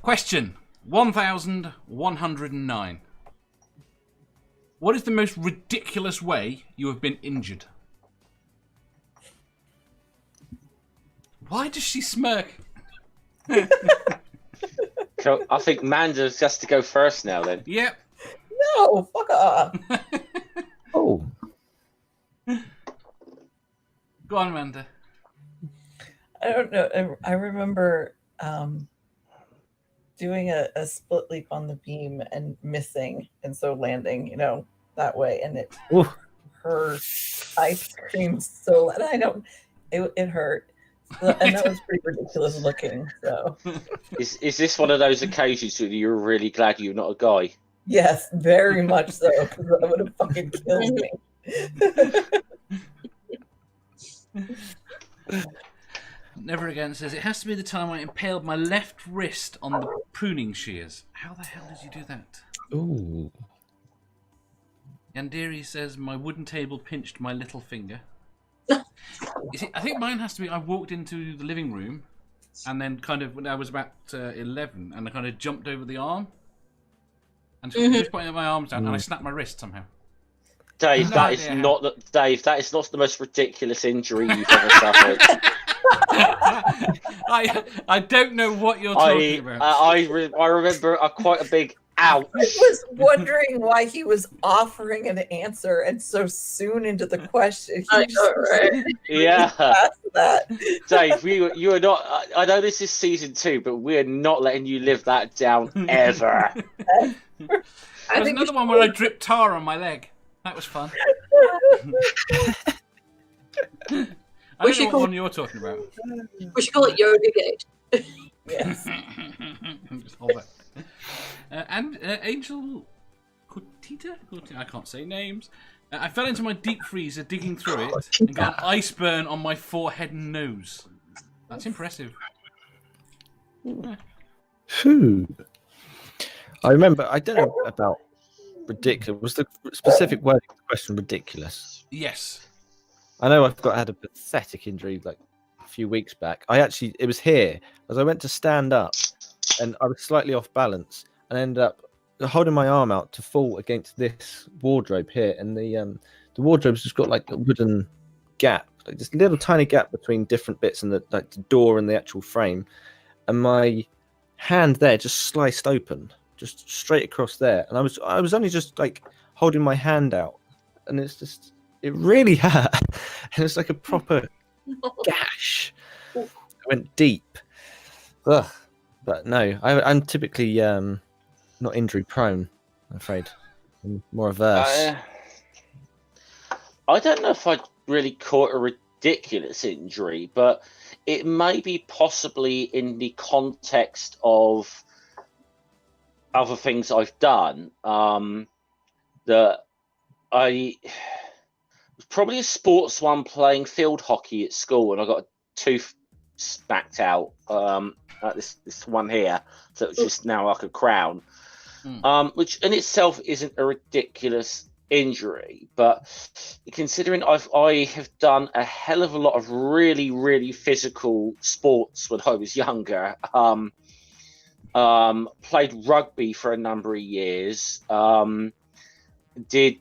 Question 1109. What is the most ridiculous way you have been injured? Why does she smirk? So I think Manda's has to go first now then. Yep. No, fuck off. Oh. Go on, Amanda. I don't know. I remember doing a split leap on the beam and missing, and so landing, that way, and it hurt. I screamed so loud. It hurt. And that was pretty ridiculous looking. So, is this one of those occasions where you're really glad you're not a guy? Yes, very much so, because that would have fucking killed me. Never Again says, it has to be the time I impaled my left wrist on the pruning shears. How the hell did you do that? Ooh. Yandiri says, my wooden table pinched my little finger. You see, I think mine has to be, I walked into the living room and then kind of, when I was about 11, and I kind of jumped over the arm and just putting my arms down and I snapped my wrist somehow. Dave, that is not the most ridiculous injury you've ever suffered. I don't know what you're talking about. I remember quite a big ouch. I was wondering why he was offering an answer and so soon into the question. I know, right? Yeah. That. Dave, you are not. I know this is season 2, but we are not letting you live that down ever. There's another one where I dripped tar on my leg. That was fun. I don't know what one you're talking about. We should call it Yoga Gate. Yes. Just hold that. And Angel Cotita? I can't say names. I fell into my deep freezer digging through it and got an ice burn on my forehead and nose. That's impressive. Who? I remember, I don't know about ridiculous. Was the specific word of the question ridiculous? Yes. I know I've had a pathetic injury like a few weeks back. It was here as I went to stand up and I was slightly off balance and ended up holding my arm out to fall against this wardrobe here, and the wardrobe's just got like a wooden gap, like this little tiny gap between different bits and the door and the actual frame, and my hand there just sliced open, just straight across there, and I was only just like holding my hand out, and it really hurt, and it's like a proper gash. It went deep. Ugh. But no, I'm typically not injury prone, I'm afraid. I'm more averse. I don't know if I'd really call it a ridiculous injury, but it may be possibly in the context of other things I've done. That I was probably a sports one, playing field hockey at school, and I got a tooth smacked out. This one here, so it's just now like a crown, which in itself isn't a ridiculous injury, but considering I have done a hell of a lot of really, really physical sports when I was younger. Played rugby for a number of years. Did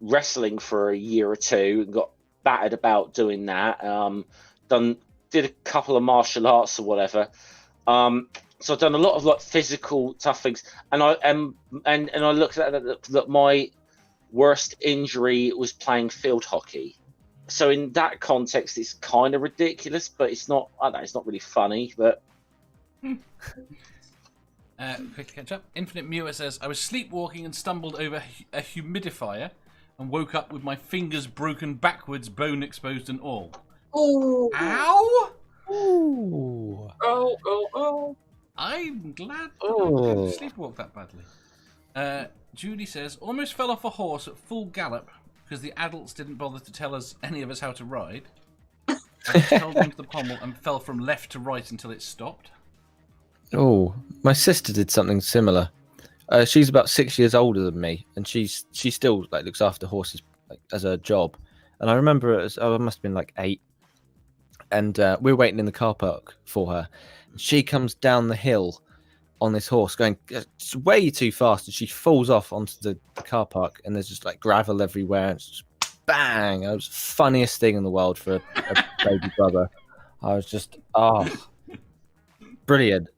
wrestling for a year or two and got battered about doing that. Did a couple of martial arts or whatever. So I've done a lot of like physical tough things, and I looked at that my worst injury was playing field hockey. So in that context, it's kind of ridiculous, but it's not. I don't know, it's not really funny, but. Quick catch up. Infinite Muir says, I was sleepwalking and stumbled over a humidifier and woke up with my fingers broken backwards, bone exposed and all. Ooh. Ow! Ooh. Oh. I'm glad I Oh. didn't sleepwalk that badly. Judy says, almost fell off a horse at full gallop because the adults didn't bother to tell any of us how to ride. I held onto the pommel and fell from left to right until it stopped. Oh, my sister did something similar. She's about 6 years older than me, and she still like looks after horses like, as her job. And I remember I must have been like 8, and we were waiting in the car park for her, She comes down the hill on this horse going way too fast, and she falls off onto the car park, and there's just like gravel everywhere, and it's just bang. It was the funniest thing in the world for a baby brother. I was just brilliant.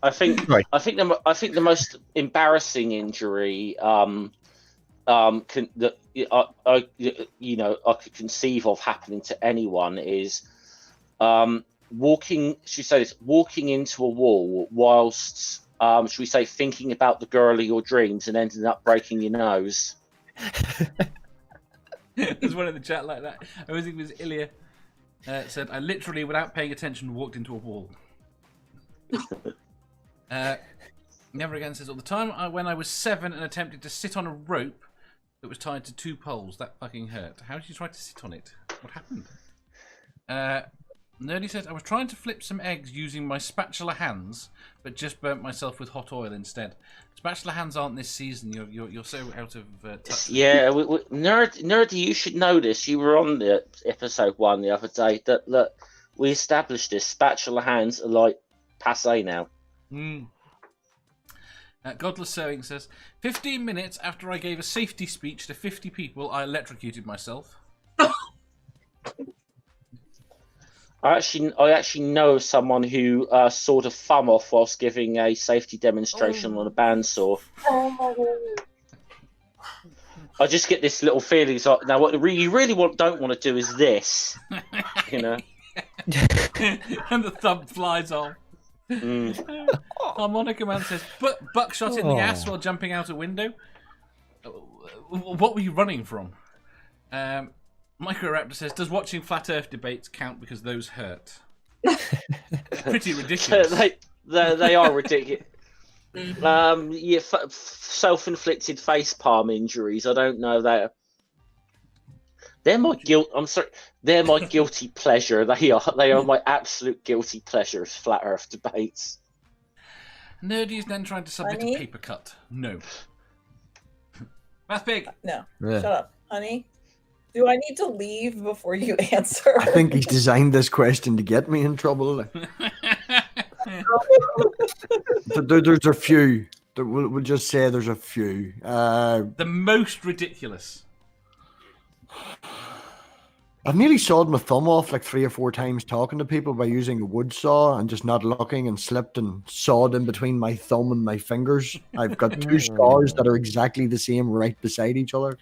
I think Right. I think the most embarrassing injury I could conceive of happening to anyone is walking into a wall whilst should we say thinking about the girl of your dreams and ending up breaking your nose. There's one in the chat like that. I think it was Ilya said, I literally, without paying attention, walked into a wall. Never Again says, all the time when I was 7 and attempted to sit on a rope that was tied to 2 poles, that fucking hurt. How did you try to sit on it? What happened? Nerdy says, I was trying to flip some eggs using my spatula hands, but just burnt myself with hot oil instead. Spatula hands aren't this season. You're so out of touch. Yeah, Nerdy, you should know this. You were on the episode 1 the other day. That look, we established this. Spatula hands are like passé now. Godless Sewing says, 15 minutes after I gave a safety speech to 50 people, I electrocuted myself. I actually know someone who sawed a thumb off whilst giving a safety demonstration on a bandsaw. I just get this little feeling. So now, what you really don't want to do is this, you know. And the thumb flies off. Harmonica Man says, buckshot in the ass while jumping out a window. What were you running from? Microraptor says, does watching Flat Earth debates count because those hurt? Pretty ridiculous. They are ridiculous. Yeah, self-inflicted face palm injuries. I don't know that. They're my guilt. I'm sorry. They're my guilty pleasure. They are my absolute guilty pleasure. Flat Earth debates. Nerdy is then trying to submit a paper cut. No. Math Pig. No. Yeah. Shut up, honey. Do I need to leave before you answer? I think he's designed this question to get me in trouble. There's a few. We'll just say there's a few. The most ridiculous. I've nearly sawed my thumb off like 3 or 4 times talking to people by using a wood saw and just not looking and slipped and sawed in between my thumb and my fingers. I've got 2 scars that are exactly the same right beside each other.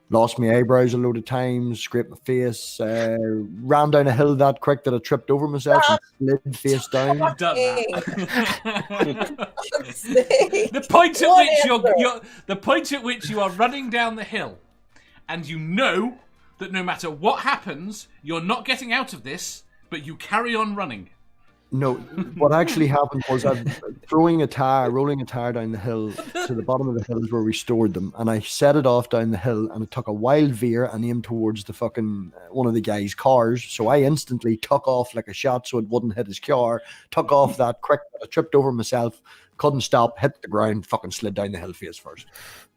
Lost my eyebrows a load of times, scraped my face, ran down a hill that quick that I tripped over myself and slid face down. You've done that. Say. The point at which you are running down the hill, and you know that no matter what happens, you're not getting out of this, but you carry on running. No, what actually happened was I'm rolling a tire down the hill to the bottom of the hills where we stored them, and I set it off down the hill, and it took a wild veer and aimed towards the fucking one of the guy's cars. So I instantly took off like a shot so it wouldn't hit his car. Took off that quick, I tripped over myself, couldn't stop, hit the ground, fucking slid down the hill face first.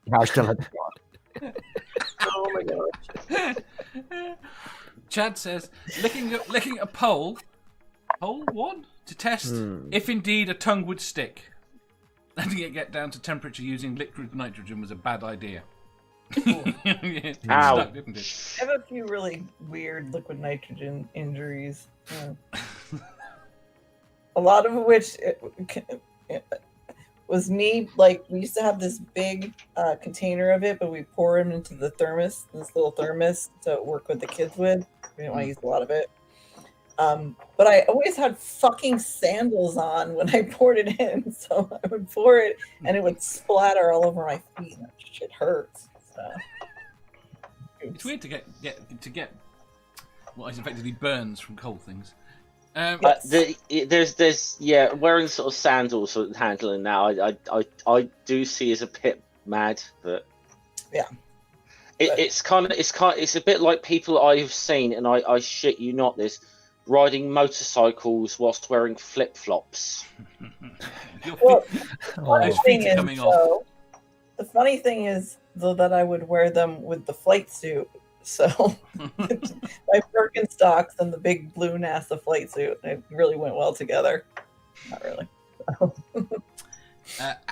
The car still hit the ground. Oh my gosh. Chad says, licking a pole one to test if indeed a tongue would stick. Letting it get down to temperature using liquid nitrogen was a bad idea. It Ow. stuck, didn't it? I have a few really weird liquid nitrogen injuries. A lot of which was me. Like, we used to have this big container of it, but we pour it into the thermos, this little thermos, to work with the kids with. We didn't want to use a lot of it. But I always had fucking sandals on when I poured it in, so I would pour it and it would splatter all over my feet. That shit hurts. So. It's weird to get what is effectively burns from cold things. There's wearing sort of sandals sort of handling now. I do see as a bit mad, but yeah. It's a bit like people I've seen, and I shit you not, this riding motorcycles whilst wearing flip flops. Well, Those feet are coming off. The funny thing is, though, that I would wear them with the flight suit So my Birkenstocks and the big blue NASA flight suit, it really went well together. Not really.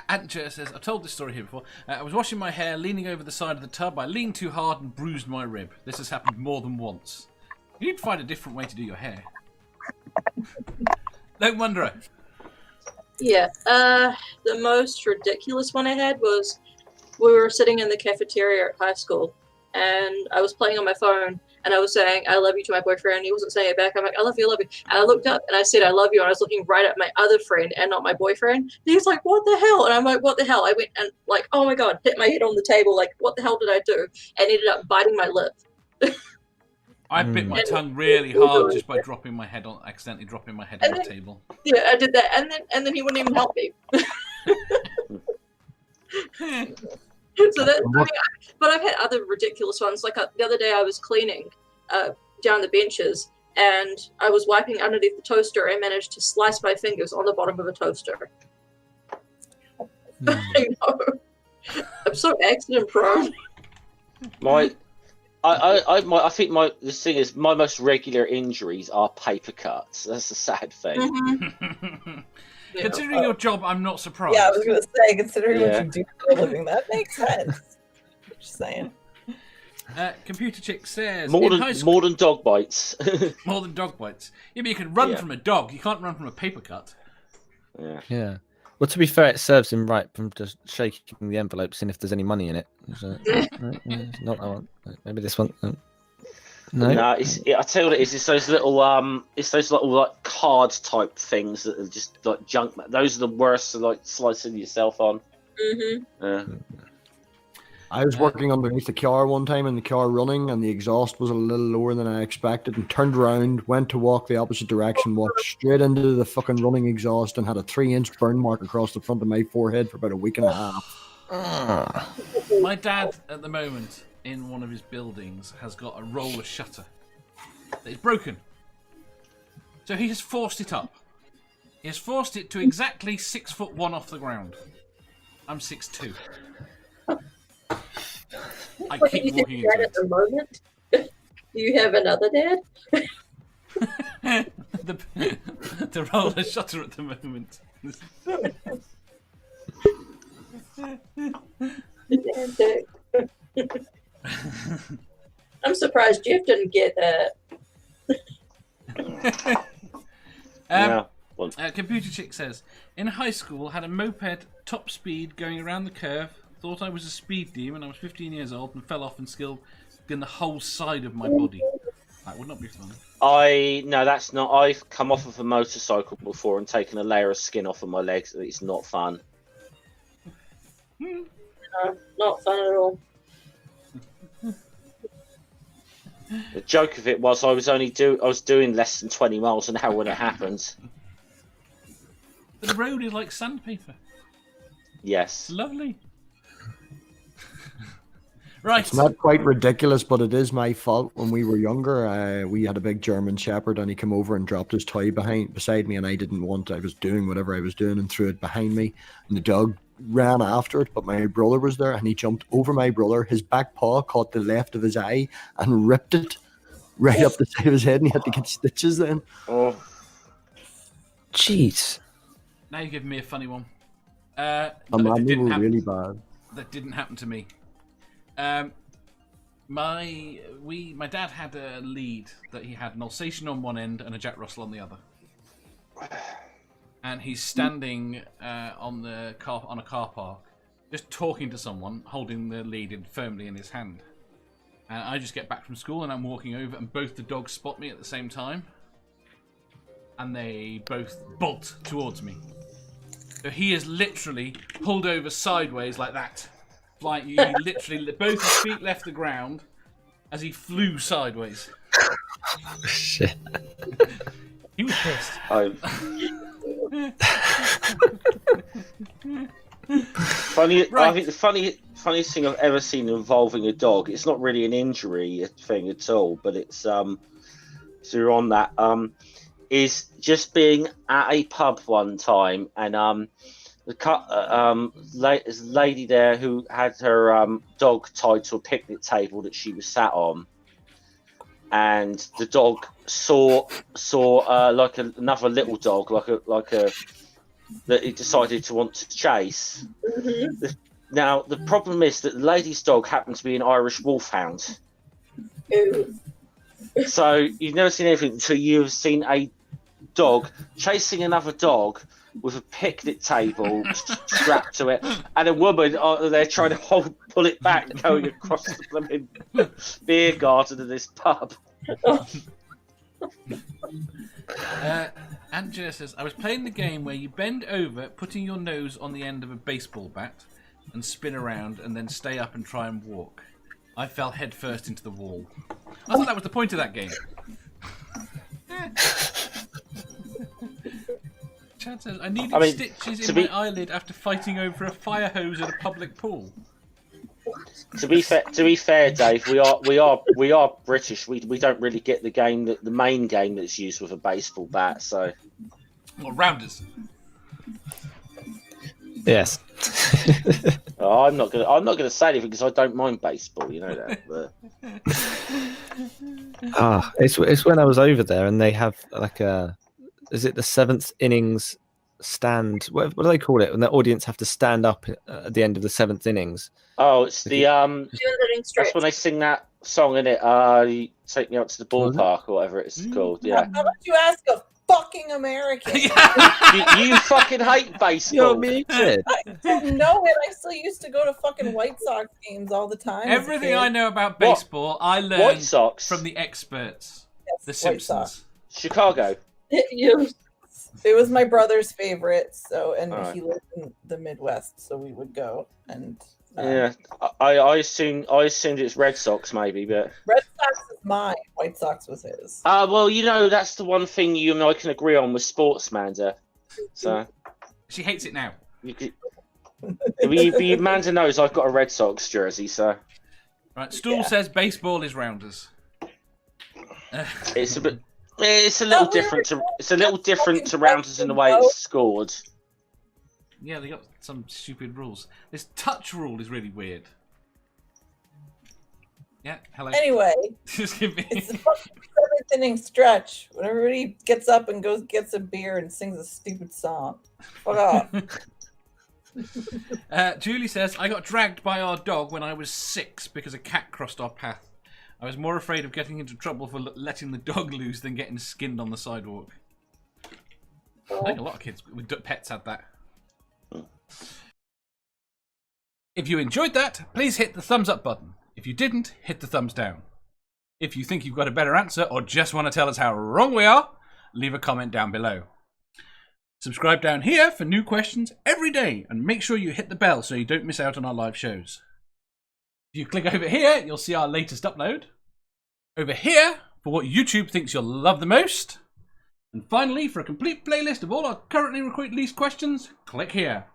Antje says, I've told this story here before. I was washing my hair, leaning over the side of the tub. I leaned too hard and bruised my rib. This has happened more than once. You need to find a different way to do your hair. Don't wonder. Yeah. The most ridiculous one I had was we were sitting in the cafeteria at high school, and I was playing on my phone, and I was saying I love you to my boyfriend, and he wasn't saying it back. I'm like, I love you, I love you. And I looked up and I said I love you, and I was looking right at my other friend and not my boyfriend. And he was like, what the hell? And I'm like, what the hell? I went and like, oh my god, hit my head on the table, like, what the hell did I do? And ended up biting my lip. I bit my tongue really hard just by accidentally dropping my head on the table. Yeah, I did that, and then he wouldn't even help me. So that, but I've had other ridiculous ones. Like the other day, I was cleaning down the benches, and I was wiping underneath the toaster, and managed to slice my fingers on the bottom of a toaster. I know. I'm so accident prone. I think this thing is my most regular injuries are paper cuts. That's a sad thing. Mm-hmm. Considering your job, I'm not surprised. Yeah, I was going to say, considering what you do for a living, that makes sense. Just saying. Computer Chick says more than dog bites. More than dog bites. Yeah, but you can run from a dog. You can't run from a paper cut. Yeah. Well, to be fair, it serves him right from just shaking the envelope, seeing if there's any money in it. So, not that one. Maybe this one. No. I tell you what it is. It's those little like card type things that are just like junk. Those are the worst. Like slicing yourself on. Mm-hmm. I was working underneath the car one time, and the car running, and the exhaust was a little lower than I expected, and turned around, went to walk the opposite direction, walked straight into the fucking running exhaust, and had a 3-inch burn mark across the front of my forehead for about a week and a half. My dad, at the moment, in one of his buildings, has got a roller shutter that is broken. So he has forced it up. He has forced it to exactly 6'1" off the ground. I'm 6'2". I What, keep you walking dad into at the moment? Do you have another dad? the roller shutter at the moment. I'm surprised Jeff didn't get that. Computer Chick says, in high school, had a moped top speed going around the curve. Thought I was a speed demon. I was 15 years old and fell off and skinned the whole side of my body. That would not be fun. No, that's not. I've come off of a motorcycle before and taken a layer of skin off of my legs. It's not fun. No, not fun at all. The joke of it was I was doing less than 20 miles an hour when it happened. The road is like sandpaper. Yes. It's lovely. Right. It's not quite ridiculous, but it is my fault. When we were younger, we had a big German Shepherd, and he came over and dropped his toy beside me, and I didn't want. I was doing whatever I was doing and threw it behind me, and the dog ran after it, but my brother was there, and he jumped over my brother. His back paw caught the left of his eye and ripped it right up the side of his head, and he had to get stitches then. Oh, jeez. Now you're giving me a funny one. They were really bad. That didn't happen to me. My dad had a lead that he had an Alsatian on one end and a Jack Russell on the other, and he's standing on a car park, just talking to someone, holding the lead firmly in his hand. And I just get back from school and I'm walking over, and both the dogs spot me at the same time, and they both bolt towards me. So he is literally pulled over sideways like that. Like, he literally, both his feet left the ground as he flew sideways. Shit. He was pissed. Funny. Right. I think the funniest thing I've ever seen involving a dog. It's not really an injury thing at all, but it's so you're on that. Is just being at a pub one time, and there's a lady there who had her dog tied to a picnic table that she was sat on, and the dog saw like another little dog, like a that it decided to want to chase. Mm-hmm. Now the problem is that the lady's dog happened to be an Irish wolfhound. Ew. So you've never seen anything until you've seen a dog chasing another dog with a picnic table strapped to it, and a woman they're trying to pull it back, going across the blooming beer garden of this pub. Angela says, I was playing the game where you bend over, putting your nose on the end of a baseball bat, and spin around, and then stay up and try and walk. I fell headfirst into the wall. I thought that was the point of that game. Chad says, I needed stitches in my eyelid after fighting over a fire hose at a public pool. To be fair, Dave, we are British. We don't really get the main game that's used with a baseball bat. So, well, rounders. Yes. Oh, I'm not gonna say anything because I don't mind baseball. You know that. But... It's when I was over there and they have like is it the 7th innings stand? What do they call it? When the audience have to stand up at the end of the 7th innings. Oh, it's the that's when they sing that song in it. You take me out to the ballpark or whatever it's called. Yeah. How about you ask a fucking American? you fucking hate baseball. You're me, kid. I don't know it. I still used to go to fucking White Sox games all the time. Everything I know about baseball, I learned White Sox from the experts. Yes, The White Simpsons. Sox. Chicago. It was my brother's favorite, and All right. he lived in the Midwest, so we would go. And Yeah, I assumed it's Red Sox maybe, but Red Sox is mine. White Sox was his. well, you know that's the one thing you and I can agree on with Sportsmanda. So She hates it now. Amanda knows I've got a Red Sox jersey, so Right, Stool says baseball is rounders. it's a bit. It's a little different to Rounders in the way it's scored. Yeah, they got some stupid rules. This touch rule is really weird. Yeah, hello. Anyway, Just give me. it's the fucking 7th inning stretch when everybody gets up and gets a beer and sings a stupid song. Fuck off. Julie says, I got dragged by our dog when I was 6 because a cat crossed our path. I was more afraid of getting into trouble for letting the dog loose than getting skinned on the sidewalk. I think a lot of kids with pets had that. If you enjoyed that, please hit the thumbs up button. If you didn't, hit the thumbs down. If you think you've got a better answer or just want to tell us how wrong we are, leave a comment down below. Subscribe down here for new questions every day and make sure you hit the bell so you don't miss out on our live shows. If you click over here, you'll see our latest upload. Over here, for what YouTube thinks you'll love the most. And finally, for a complete playlist of all our currently released questions, click here.